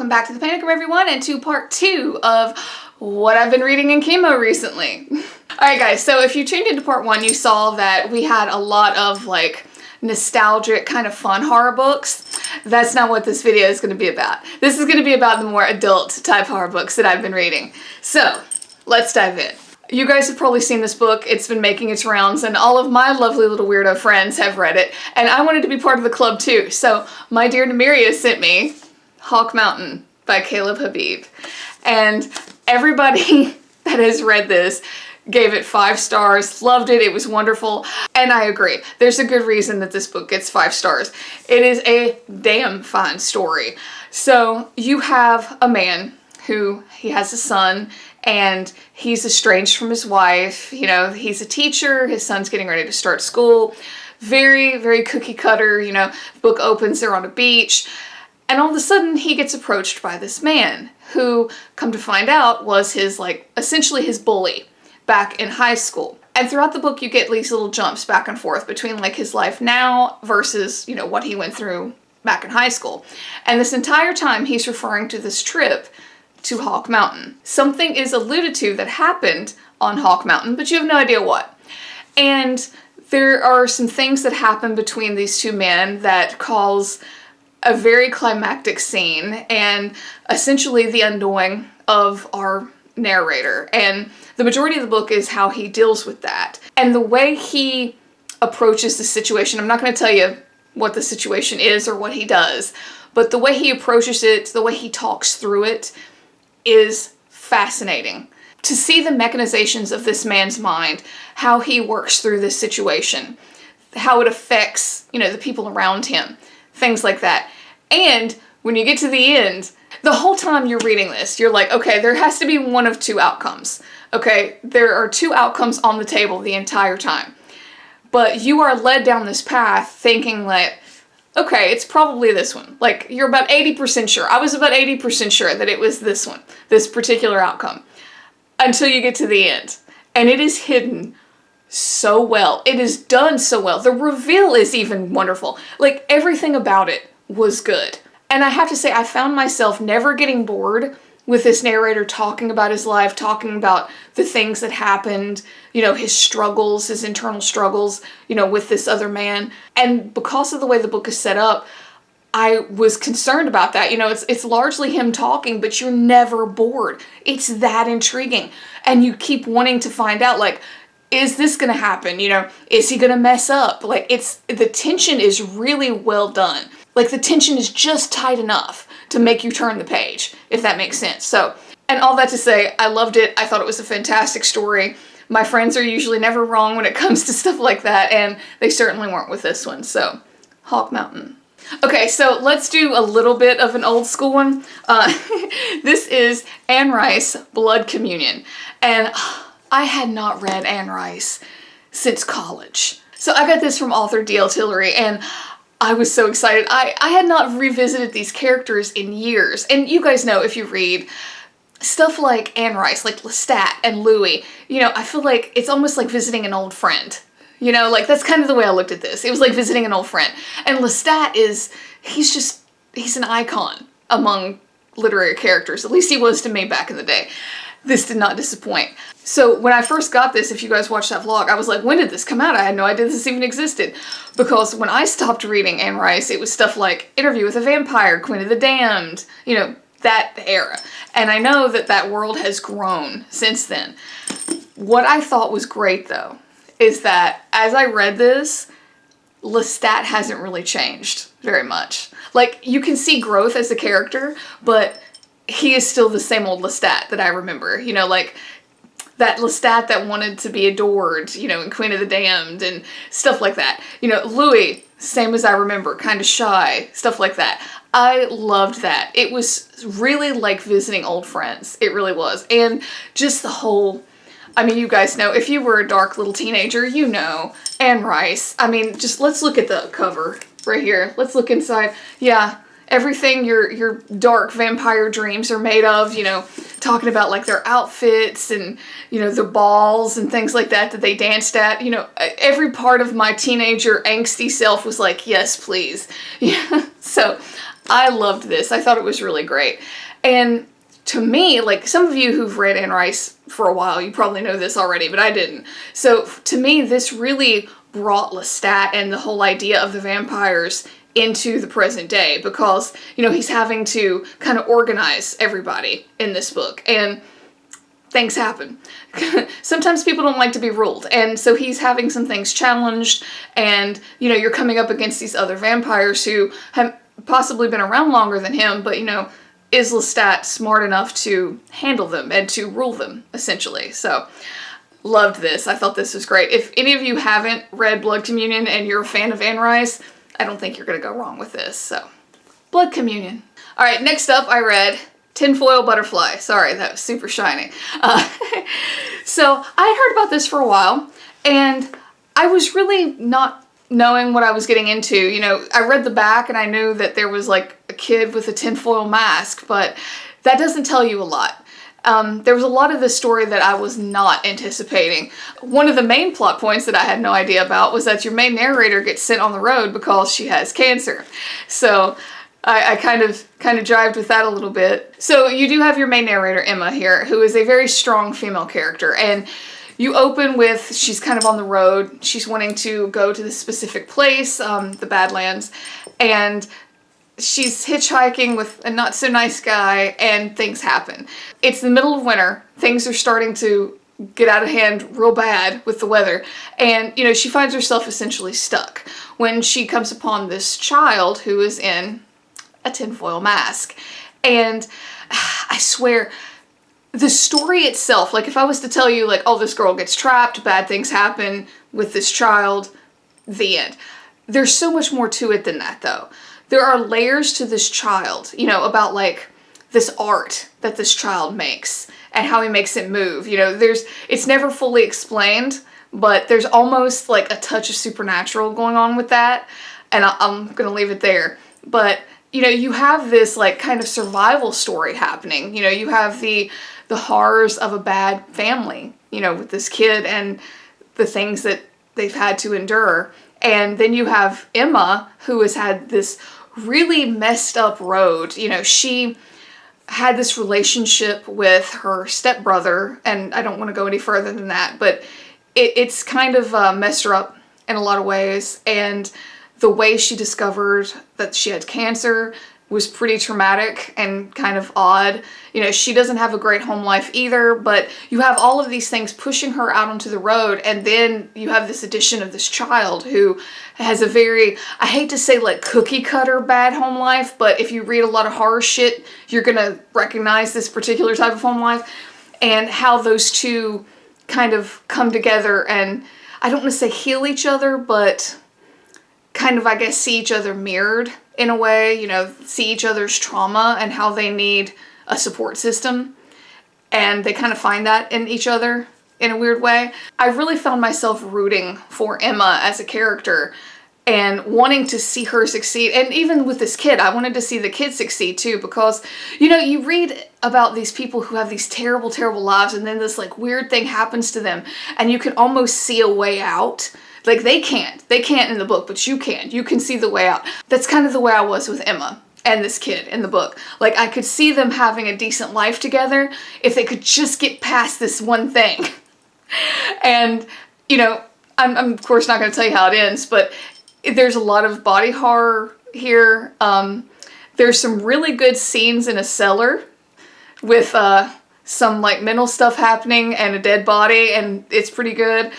welcome back to the Panic Room, everyone, and to part 2 of what I've been reading in chemo recently. Alright guys, so if you tuned into part 1, you saw that we had a lot of like nostalgic kind of fun horror books. That's not what this video is going to be about. This is going to be about the more adult type horror books that I've been reading. So, let's dive in. You guys have probably seen this book. It's been making its rounds and all of my lovely little weirdo friends have read it, and I wanted to be part of the club too. So my dear Namiria sent me Hawk Mountain by CALEB Habib, and everybody that has read this gave it 5 stars, loved it, it was wonderful, and I agree. There's a good reason that this book gets 5 stars. It is a damn fine story. So you have a man who, he has a son, and he's estranged from his wife. You know, he's a teacher, his son's getting ready to start school. Very, very cookie cutter, you know, book opens, they're on a beach, and all of a sudden he gets approached by this man who, come to find out, was his, like, essentially his bully back in high school. And throughout the book you get these little jumps back and forth between like his life now versus, you know, what he went through back in high school. And this entire time he's referring to this trip to Hawk Mountain. Something is alluded to that happened on Hawk Mountain, but you have no idea what. And there are some things that happen between these two men that cause a very climactic scene and essentially the undoing of our narrator. And the majority of the book is how he deals with that. And the way he approaches the situation, I'm not going to tell you what the situation is or what he does, but the way he approaches it, the way he talks through it, is fascinating. To see the mechanizations of this man's mind, how he works through this situation, how it affects, you know, the people around him, things like that. And when you get to the end, the whole time you're reading this, you're like, okay, there has to be one of 2 outcomes. Okay, there are 2 outcomes on the table the entire time. But you are led down this path thinking like, okay, it's probably this one. Like, you're about 80% sure. I was about 80% sure that it was this one, this particular outcome, until you get to the end. And it is hidden so well. It is done so well. The reveal is even wonderful. Like, everything about it was good. And I have to say, I found myself never getting bored with this narrator talking about his life, talking about the things that happened, you know, his struggles, his internal struggles, you know, with this other man. And because of the way the book is set up, I was concerned about that. You know, it's largely him talking, but you're never bored. It's that intriguing. And you keep wanting to find out, like, is this gonna happen? You know, is he gonna mess up? Like, the tension is really well done. Like, the tension is just tight enough to make you turn the page, if that makes sense. So, and all that to say, I loved it. I thought it was a fantastic story. My friends are usually never wrong when it comes to stuff like that, and they certainly weren't with this one. So, Hawk Mountain. Okay, so let's do a little bit of an old school one. This is Anne Rice, Blood Communion. And I had not read Anne Rice since college. So I got this from author D.L. Tillery, and I was so excited. I had not revisited these characters in years. And you guys know, if you read stuff like Anne Rice, like Lestat and Louis, you know, I feel like it's almost like visiting an old friend. You know, like, that's kind of the way I looked at this. It was like visiting an old friend. And Lestat he's an icon among literary characters. At least he was to me back in the day. This did not disappoint. So when I first got this, if you guys watched that vlog, I was like, when did this come out? I had no idea this even existed. Because when I stopped reading Anne Rice, it was stuff like Interview with a Vampire, Queen of the Damned, you know, that era. And I know that that world has grown since then. What I thought was great, though, is that as I read this, Lestat hasn't really changed very much. Like, you can see growth as a character, but he is still the same old Lestat that I remember. You know, like, that Lestat that wanted to be adored, you know, in Queen of the Damned and stuff like that. You know, Louis, same as I remember, kind of shy, stuff like that. I loved that. It was really like visiting old friends. It really was. And just the whole, I mean, you guys know, if you were a dark little teenager, you know, Anne Rice. I mean, just let's look at the cover right here. Let's look inside. Yeah. Everything your dark vampire dreams are made of, you know, talking about like their outfits and, you know, the balls and things like that they danced at. You know, every part of my teenager angsty self was like, yes, please. Yeah. So I loved this. I thought it was really great. And to me, like some of you who've read Anne Rice for a while, you probably know this already, but I didn't. So to me, this really brought Lestat and the whole idea of the vampires into the present day, because, you know, he's having to kind of organize everybody in this book, and things happen. Sometimes people don't like to be ruled, and so he's having some things challenged, and, you know, you're coming up against these other vampires who have possibly been around longer than him, but, you know, is Lestat smart enough to handle them and to rule them, essentially? So, loved this. I thought this was great. If any of you haven't read Blood Communion and you're a fan of Anne Rice, I don't think you're going to go wrong with this. So, Blood Communion. All right, next up I read Tinfoil Butterfly. Sorry, that was super shiny. So I heard about this for a while, and I was really not knowing what I was getting into. You know, I read the back and I knew that there was like a kid with a tinfoil mask, but that doesn't tell you a lot. There was a lot of this story that I was not anticipating. One of the main plot points that I had no idea about was that your main narrator gets sent on the road because she has cancer. So I kind of jived with that a little bit. So you do have your main narrator, Emma, here, who is a very strong female character. And you open with, she's kind of on the road. She's wanting to go to this specific place, the Badlands, and she's hitchhiking with a not so nice guy, and things happen. It's the middle of winter. Things are starting to get out of hand real bad with the weather, and, you know, she finds herself essentially stuck when she comes upon this child who is in a tinfoil mask. And I swear, the story itself, like if I was to tell you like, oh, this girl gets trapped, bad things happen with this child, the end. There's so much more to it than that, though. There are layers to this child, you know, about like this art that this child makes and how he makes it move. You know, it's never fully explained, but there's almost like a touch of supernatural going on with that. And I'm gonna leave it there. But, you know, you have this like kind of survival story happening. You know, you have the horrors of a bad family, you know, with this kid and the things that they've had to endure. And then you have Emma, who has had this really messed up road. You know, she had this relationship with her stepbrother, and I don't want to go any further than that, but it's kind of messed her up in a lot of ways. And the way she discovered that she had cancer was pretty traumatic and kind of odd. You know, she doesn't have a great home life either, but you have all of these things pushing her out onto the road, and then you have this addition of this child who has a very, I hate to say like cookie cutter bad home life, but if you read a lot of horror shit, you're gonna recognize this particular type of home life, and how those two kind of come together and, I don't want to say heal each other, but kind of, I guess, see each other mirrored in a way, you know, see each other's trauma and how they need a support system. And they kind of find that in each other in a weird way. I really found myself rooting for Emma as a character and wanting to see her succeed. And even with this kid, I wanted to see the kid succeed too, because, you know, you read about these people who have these terrible, terrible lives, and then this like weird thing happens to them, and you can almost see a way out. Like they can't in the book, but you can see the way out. That's kind of the way I was with Emma and this kid in the book. Like I could see them having a decent life together if they could just get past this one thing. And, you know, I'm of course not going to tell you how it ends, but there's a lot of body horror here. There's some really good scenes in a cellar with some like mental stuff happening and a dead body, and it's pretty good.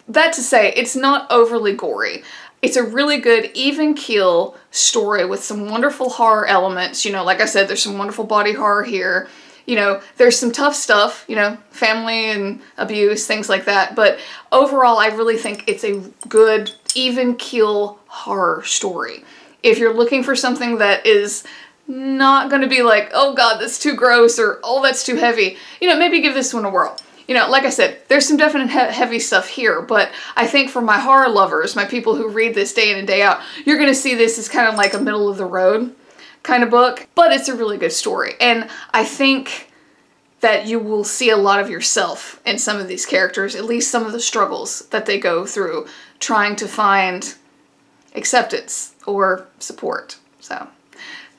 That to say, it's not overly gory. It's a really good, even keel story with some wonderful horror elements. You know, like I said, there's some wonderful body horror here. You know, there's some tough stuff, you know, family and abuse, things like that. But overall, I really think it's a good, even keel horror story. If you're looking for something that is not going to be like, oh God, that's too gross, or oh, that's too heavy, you know, maybe give this one a whirl. You know, like I said, there's some definite heavy stuff here, but I think for my horror lovers, my people who read this day in and day out, you're going to see this as kind of like a middle of the road kind of book, but it's a really good story. And I think that you will see a lot of yourself in some of these characters, at least some of the struggles that they go through trying to find acceptance or support. So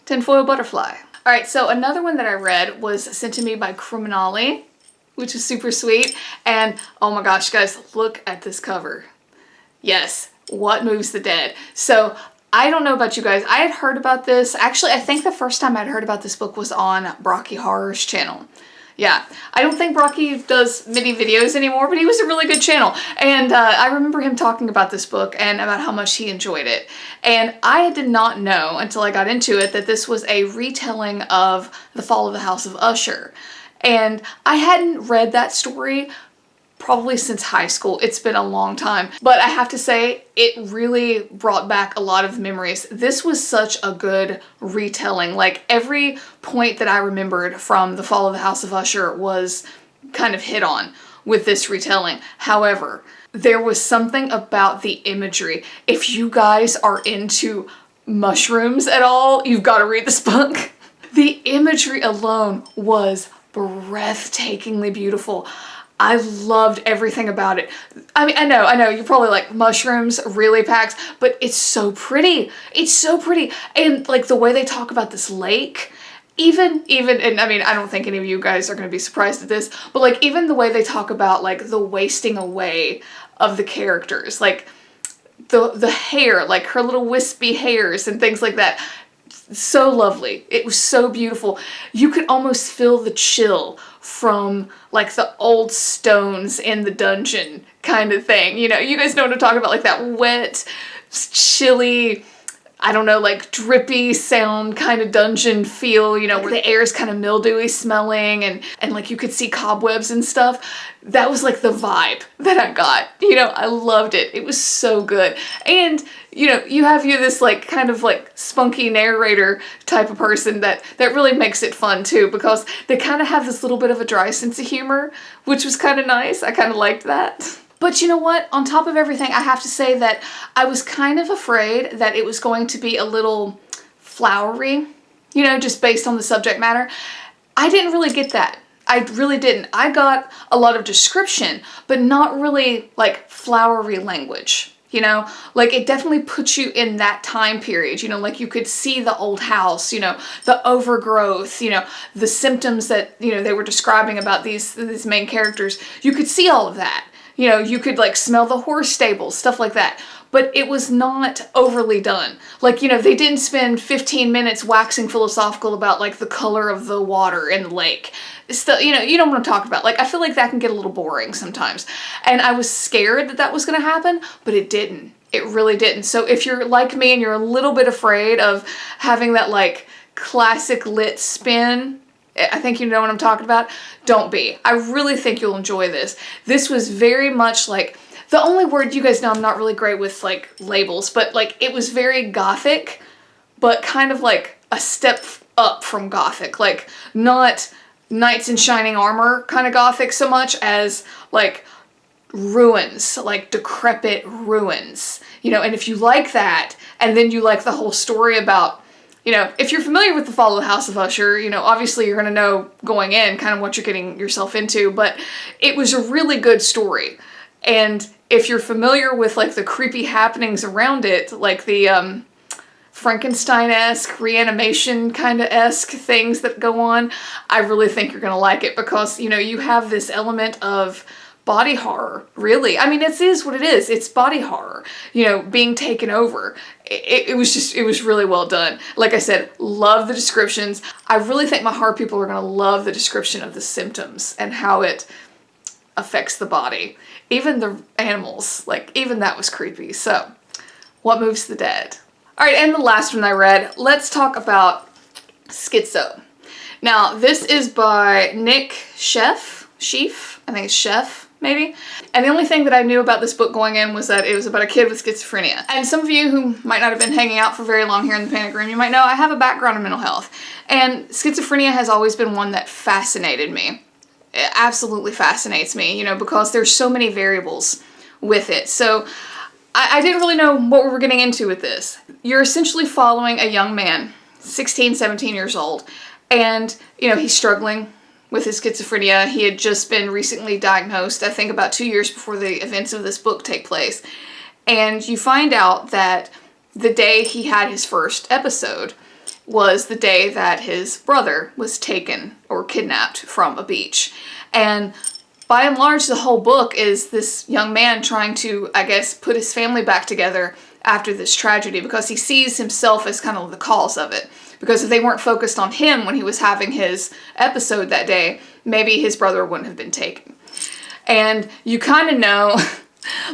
Tinfoil Butterfly. Alright, so another one that I read was sent to me by Criminale, which is super sweet. And oh my gosh, guys, look at this cover. Yes, What Moves the Dead. So I don't know about you guys. I had heard about this. Actually, I think the first time I'd heard about this book was on Brocky Horror's channel. Yeah, I don't think Brocky does many videos anymore, but he was a really good channel. And I remember him talking about this book and about how much he enjoyed it. And I did not know until I got into it that this was a retelling of The Fall of the House of Usher. And I hadn't read that story probably since high school. It's been a long time, but I have to say it really brought back a lot of memories. This was such a good retelling. Like every point that I remembered from The Fall of the House of Usher was kind of hit on with this retelling. However, there was something about the imagery. If you guys are into mushrooms at all, you've got to read this book. The imagery alone was breathtakingly beautiful. I loved everything about it. I mean, I know, you're probably like, mushrooms, really, Pax? But it's so pretty. It's so pretty. And like the way they talk about this lake, even, and I mean, I don't think any of you guys are going to be surprised at this, but like even the way they talk about like the wasting away of the characters, like the hair, like her little wispy hairs and things like that. So lovely. It was so beautiful. You could almost feel the chill from like the old stones in the dungeon kind of thing. You know, you guys know what I'm talking about, like that wet, chilly, I don't know, like drippy sound kind of dungeon feel, you know, where the air is kind of mildewy smelling and like you could see cobwebs and stuff. That was like the vibe that I got. You know, I loved it. It was so good. And, you know, you have this like kind of like spunky narrator type of person that really makes it fun too, because they kind of have this little bit of a dry sense of humor, which was kind of nice. I kind of liked that. But you know what? On top of everything, I have to say that I was kind of afraid that it was going to be a little flowery, you know, just based on the subject matter. I didn't really get that. I really didn't. I got a lot of description, but not really like flowery language, you know? Like it definitely puts you in that time period, you know, like you could see the old house, you know, the overgrowth, you know, the symptoms that, you know, they were describing about these main characters. You could see all of that. You know, you could like smell the horse stables, stuff like that. But it was not overly done. Like, you know, they didn't spend 15 minutes waxing philosophical about like the color of the water in the lake. Still, you know what I'm talking about. Like, I feel like that can get a little boring sometimes. And I was scared that that was going to happen, but it didn't. It really didn't. So if you're like me and you're a little bit afraid of having that like classic lit spin, I think you know what I'm talking about. Don't be. I really think you'll enjoy this. This was very much like, the only word, you guys know I'm not really great with like labels, but like it was very gothic, but kind of like a step up from gothic. Like not knights in shining armor kind of gothic so much as like ruins, like decrepit ruins. You know, and if you like that, and then you like the whole story about, you know, if you're familiar with The Fall of the House of Usher, you know, obviously you're going to know going in kind of what you're getting yourself into, but it was a really good story. And if you're familiar with like the creepy happenings around it, like the Frankenstein-esque, reanimation kind of esque things that go on, I really think you're going to like it because, you know, you have this element of body horror, really. I mean, it is what it is. It's body horror, you know, being taken over. It was really well done. Like I said, love the descriptions. I really think my horror people are going to love the description of the symptoms and how it affects the body. Even the animals, like even that was creepy. So, What Moves the Dead? All right, and the last one I read, let's talk about Schizo. Now, this is by Nic Sheff, I think it's Sheff, maybe. And the only thing that I knew about this book going in was that it was about a kid with schizophrenia. And some of you who might not have been hanging out for very long here in the Panic Room, you might know I have a background in mental health. And schizophrenia has always been one that fascinated me. It absolutely fascinates me, you know, because there's so many variables with it. So I didn't really know what we were getting into with this. You're essentially following a young man, 16, 17 years old, and, you know, he's struggling with his schizophrenia. He had just been recently diagnosed, I think about 2 years before the events of this book take place. And you find out that the day he had his first episode, was the day that his brother was taken or kidnapped from a beach. And by and large, the whole book is this young man trying to, I guess, put his family back together after this tragedy, because he sees himself as kind of the cause of it. Because if they weren't focused on him when he was having his episode that day, maybe his brother wouldn't have been taken. And you kind of know,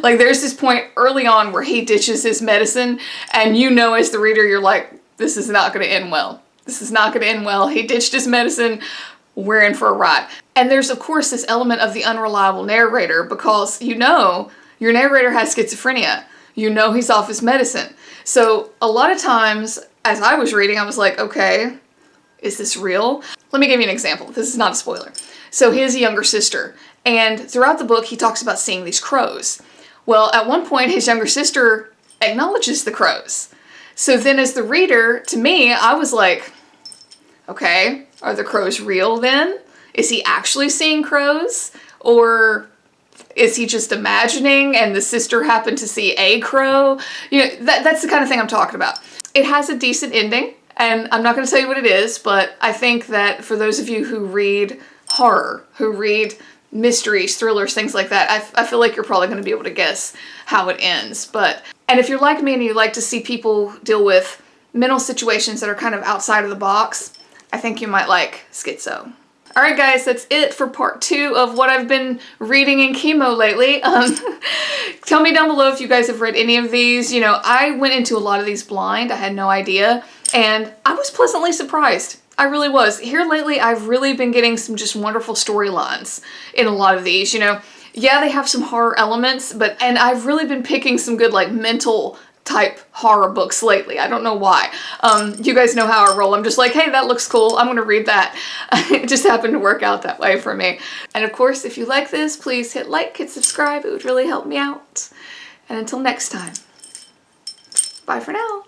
like there's this point early on where he ditches his medicine, and you know as the reader, you're like, this is not going to end well. This is not going to end well. He ditched his medicine. We're in for a ride. And there's, of course, this element of the unreliable narrator, because you know your narrator has schizophrenia. You know he's off his medicine. So a lot of times, as I was reading, I was like, okay, is this real? Let me give you an example. This is not a spoiler. So he has a younger sister, and throughout the book, he talks about seeing these crows. Well, at one point, his younger sister acknowledges the crows. So then as the reader, to me, I was like, okay, are the crows real then? Is he actually seeing crows? Or is he just imagining and the sister happened to see a crow? You know, that's the kind of thing I'm talking about. It has a decent ending, and I'm not going to tell you what it is, but I think that for those of you who read horror, who read mysteries, thrillers, things like that, I feel like you're probably going to be able to guess how it ends. And if you're like me and you like to see people deal with mental situations that are kind of outside of the box, I think you might like Schizo. Alright guys, that's it for part 2 of what I've been reading in chemo lately. Tell me down below if you guys have read any of these. You know, I went into a lot of these blind. I had no idea. And I was pleasantly surprised. I really was. Here lately, I've really been getting some just wonderful storylines in a lot of these. You know, yeah, they have some horror elements, and I've really been picking some good, like, mental type horror books lately. I don't know why. You guys know how I roll. I'm just like, hey, that looks cool. I'm gonna read that. It just happened to work out that way for me. And of course, if you like this, please hit like, hit subscribe. It would really help me out. And until next time, bye for now.